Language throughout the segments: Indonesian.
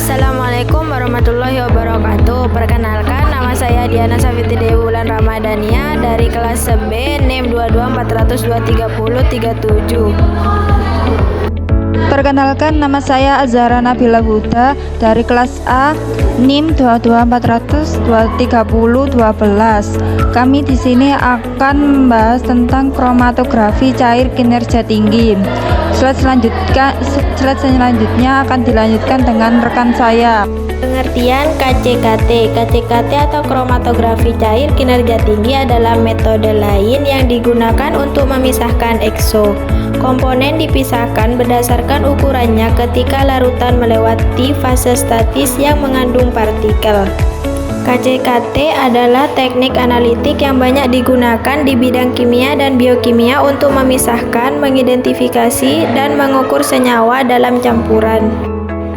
Assalamualaikum warahmatullahi wabarakatuh. Perkenalkan, nama saya Diana Safiti Dewi Wulan Ramadhania dari kelas B, NIM 224023037. Perkenalkan, nama saya Azhara Nabila Huda dari kelas A, NIM 22400230212. Kami di sini akan membahas tentang kromatografi cair kinerja tinggi. Slide selanjutnya akan dilanjutkan dengan rekan saya. Pengertian KCKT. KCKT atau kromatografi cair kinerja tinggi adalah metode lain yang digunakan untuk memisahkan ekso. Komponen dipisahkan berdasarkan ukurannya ketika larutan melewati fase statis yang mengandung partikel. KCKT adalah teknik analitik yang banyak digunakan di bidang kimia dan biokimia untuk memisahkan, mengidentifikasi, dan mengukur senyawa dalam campuran.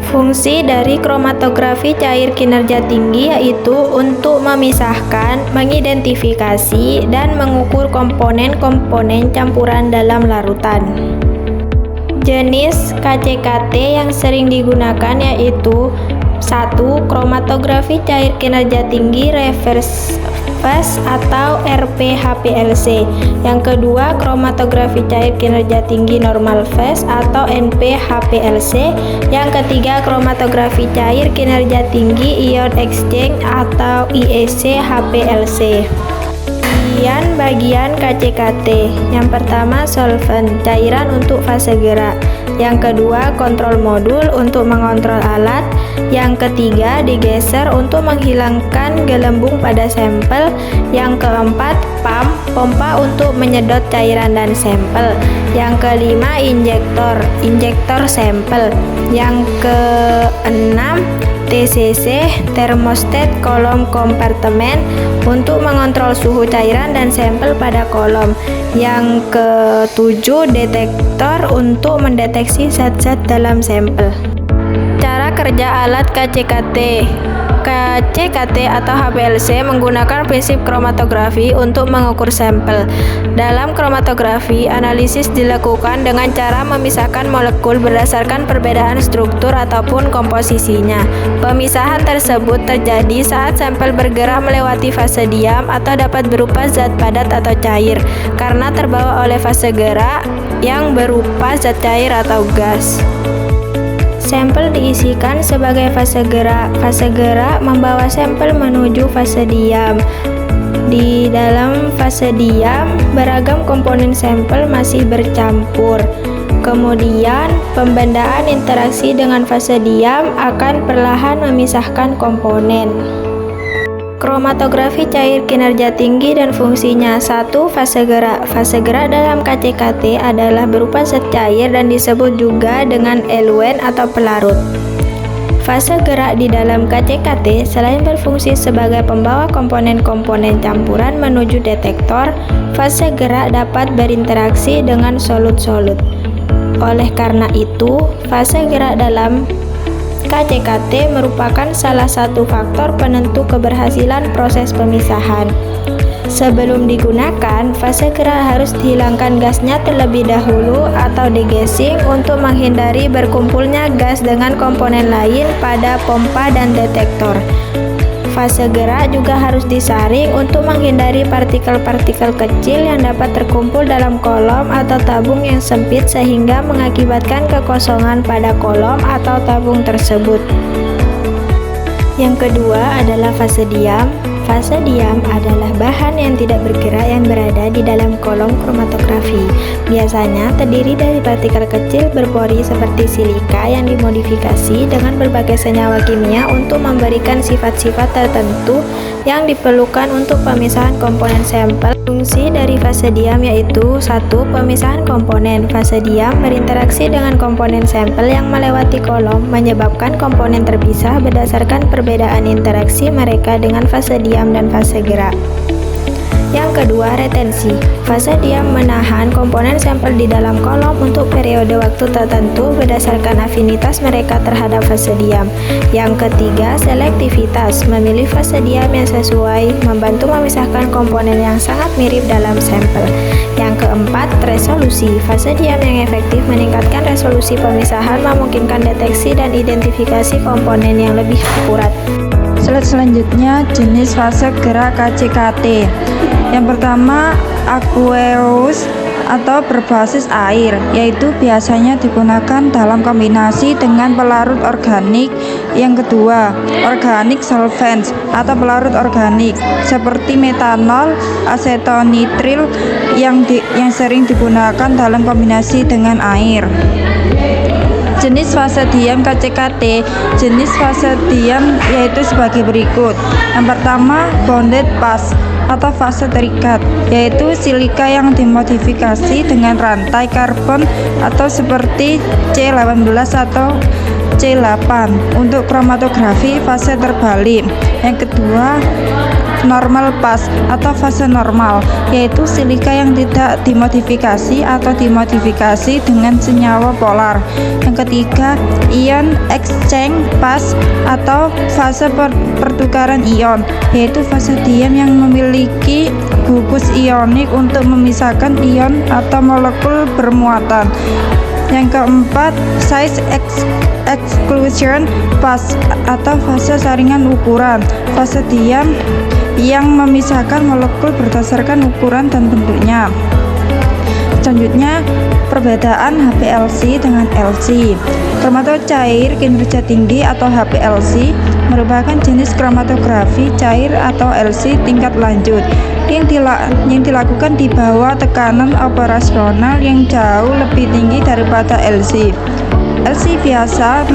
Fungsi dari kromatografi cair kinerja tinggi yaitu untuk memisahkan, mengidentifikasi, dan mengukur komponen-komponen campuran dalam larutan. Jenis KCKT yang sering digunakan yaitu 1. Kromatografi cair kinerja tinggi reverse phase atau RPHPLC. Yang kedua, kromatografi cair kinerja tinggi normal phase atau NPHPLC. Yang ketiga, kromatografi cair kinerja tinggi ion exchange atau IEC-HPLC. Bagian KCKT. Yang pertama, solvent, cairan untuk fase gerak. Yang kedua, kontrol modul untuk mengontrol alat. Yang ketiga, digeser untuk menghilangkan gelembung pada sampel. Yang keempat, pump, pompa untuk menyedot cairan dan sampel. Yang kelima, injektor sampel. Yang keenam, TCC, termostat kolom kompartemen untuk mengontrol suhu cairan dan sampel pada kolom. Yang ketujuh, detektor untuk mendeteksi zat-zat dalam sampel. Cara kerja alat KCKT. KCKT atau HPLC menggunakan prinsip kromatografi untuk mengukur sampel. Dalam kromatografi, analisis dilakukan dengan cara memisahkan molekul berdasarkan perbedaan struktur ataupun komposisinya. Pemisahan tersebut terjadi saat sampel bergerak melewati fase diam atau dapat berupa zat padat atau cair karena terbawa oleh fase gerak yang berupa zat cair atau gas. Sampel diisikan sebagai fase gerak. Fase gerak membawa sampel menuju fase diam. Di dalam fase diam, beragam komponen sampel masih bercampur. Kemudian, pembendaan interaksi dengan fase diam akan perlahan memisahkan komponen. Kromatografi cair kinerja tinggi dan fungsinya. 1. Fase gerak. Fase gerak dalam KCKT adalah berupa zat cair dan disebut juga dengan eluen atau pelarut. Fase gerak di dalam KCKT selain berfungsi sebagai pembawa komponen-komponen campuran menuju detektor, fase gerak dapat berinteraksi dengan solut-solut. Oleh karena itu, fase gerak dalam KCKT merupakan salah satu faktor penentu keberhasilan proses pemisahan. Sebelum digunakan, fase gerak harus dihilangkan gasnya terlebih dahulu atau degassing untuk menghindari berkumpulnya gas dengan komponen lain pada pompa dan detektor. Fase gerak juga harus disaring untuk menghindari partikel-partikel kecil yang dapat terkumpul dalam kolom atau tabung yang sempit sehingga mengakibatkan kekosongan pada kolom atau tabung tersebut. Yang kedua adalah fase diam. Fase diam adalah bahan yang tidak bergerak yang berada di dalam kolom kromatografi. Biasanya terdiri dari partikel kecil berpori seperti silika yang dimodifikasi dengan berbagai senyawa kimia untuk memberikan sifat-sifat tertentu yang diperlukan untuk pemisahan komponen sampel. Fungsi dari fase diam yaitu 1. Pemisahan komponen. Fase diam berinteraksi dengan komponen sampel yang melewati kolom, menyebabkan komponen terpisah berdasarkan perbedaan interaksi mereka dengan fase diam dan fase gerak. Yang kedua, retensi. Fase diam menahan komponen sampel di dalam kolom untuk periode waktu tertentu berdasarkan afinitas mereka terhadap fase diam. Yang ketiga, selektivitas. Memilih fase diam yang sesuai membantu memisahkan komponen yang sangat mirip dalam sampel. Yang keempat, resolusi. Fase diam yang efektif meningkatkan resolusi pemisahan, memungkinkan deteksi dan identifikasi komponen yang lebih akurat. Slide selanjutnya, jenis fase gerak KCKT. Yang pertama, aqueous atau berbasis air, yaitu biasanya digunakan dalam kombinasi dengan pelarut organik. Yang kedua, organic solvents atau pelarut organik seperti metanol, asetonitril yang sering digunakan dalam kombinasi dengan air. Jenis fase diam KCKT. Jenis fase diam yaitu sebagai berikut. Yang pertama, bonded pass atau fase terikat, yaitu silika yang dimodifikasi dengan rantai karbon atau seperti C18 atau C8. Untuk kromatografi fase terbalik. Yang kedua, normal pass atau fase normal, yaitu silika yang tidak dimodifikasi atau dimodifikasi dengan senyawa polar. Yang ketiga, ion exchange pass atau fase pertukaran ion, yaitu fase diam yang memiliki gugus ionik untuk memisahkan ion atau molekul bermuatan. Yang keempat, size exclusion pass atau fase saringan ukuran, fase diam yang memisahkan molekul berdasarkan ukuran dan bentuknya. Selanjutnya, perbedaan HPLC dengan LC. Kromato cair kinerja tinggi atau HPLC merupakan jenis kromatografi cair atau LC tingkat lanjut yang dilakukan di bawah tekanan operasional yang jauh lebih tinggi daripada LC. LC biasa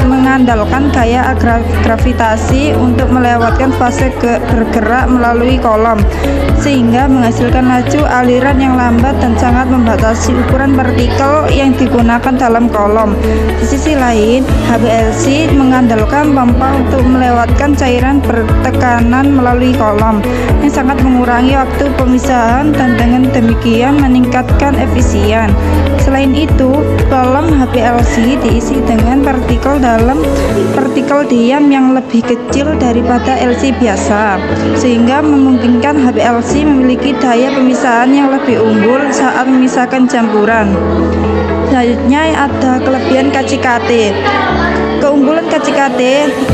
mengandalkan gaya gravitasi untuk melewatkan fase bergerak melalui kolom, sehingga menghasilkan laju aliran yang lambat dan sangat membatasi ukuran partikel yang digunakan dalam kolom. Di sisi lain, HPLC mengandalkan pompa untuk melewatkan cairan bertekanan melalui kolom, yang sangat mengurangi waktu pemisahan dan dengan demikian meningkatkan efisien. Selain itu, kolom HPLC diisi dengan partikel diam yang lebih kecil daripada LC biasa, sehingga memungkinkan HPLC memiliki daya pemisahan yang lebih unggul saat memisahkan campuran. Selanjutnya ada kelebihan KCKT. Keunggulan KCKT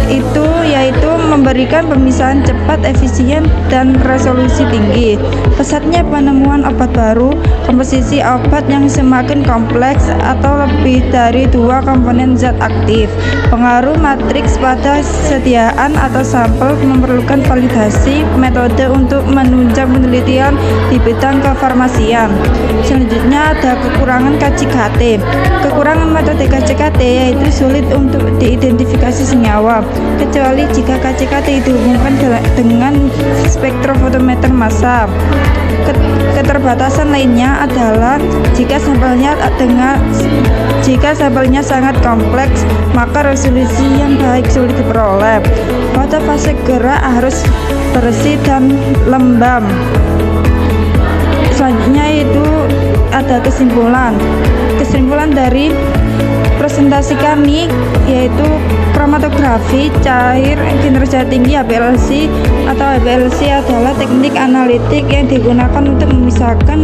itu yaitu memberikan pemisahan cepat, efisien, dan resolusi tinggi. Pesatnya penemuan obat baru, komposisi obat yang semakin kompleks atau lebih dari 2 komponen zat aktif. Pengaruh matriks pada sediaan atau sampel memerlukan validasi metode untuk menunjang penelitian di bidang kefarmasian. Selanjutnya ada kekurangan KCKT. Kekurangan metode KCKT yaitu sulit untuk diidentifikasi senyawa, kecuali jika KCKT dihubungkan dengan spektrofotometer massa. Keterbatasan lainnya adalah jika sampelnya sangat kompleks, maka resolusi yang baik sulit diperoleh. Pada fase gerak harus bersih dan lembab. Selanjutnya itu ada kesimpulan dari presentasi kami, yaitu kromatografi cair kinerja tinggi HPLC atau HPLC adalah teknik analitik yang digunakan untuk memisahkan,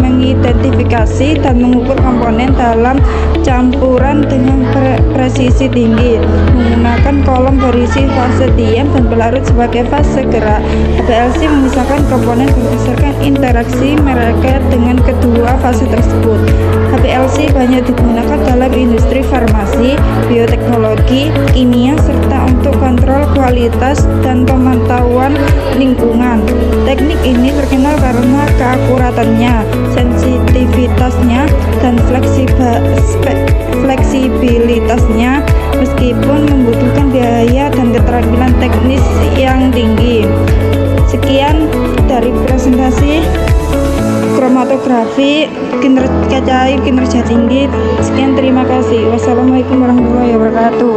mengidentifikasi dan mengukur komponen dalam campuran dengan presisi tinggi menggunakan kolom berisi fase diam dan pelarut sebagai fase gerak. HPLC memisahkan komponen berdasarkan interaksi mereka dengan kedua fase tersebut. HPLC banyak digunakan dalam industri farmasi, bioteknologi, kimia, serta untuk kontrol kualitas dan pemantauan lingkungan. Teknik ini terkenal karena keakuratannya, sensitivitasnya, dan fleksibilitasnya, meskipun membutuhkan biaya dan keterampilan teknis yang tinggi. Sekian dari presentasi kromatografi kinerja tinggi. Sekian, terima kasih. Wassalamualaikum warahmatullahi wabarakatuh.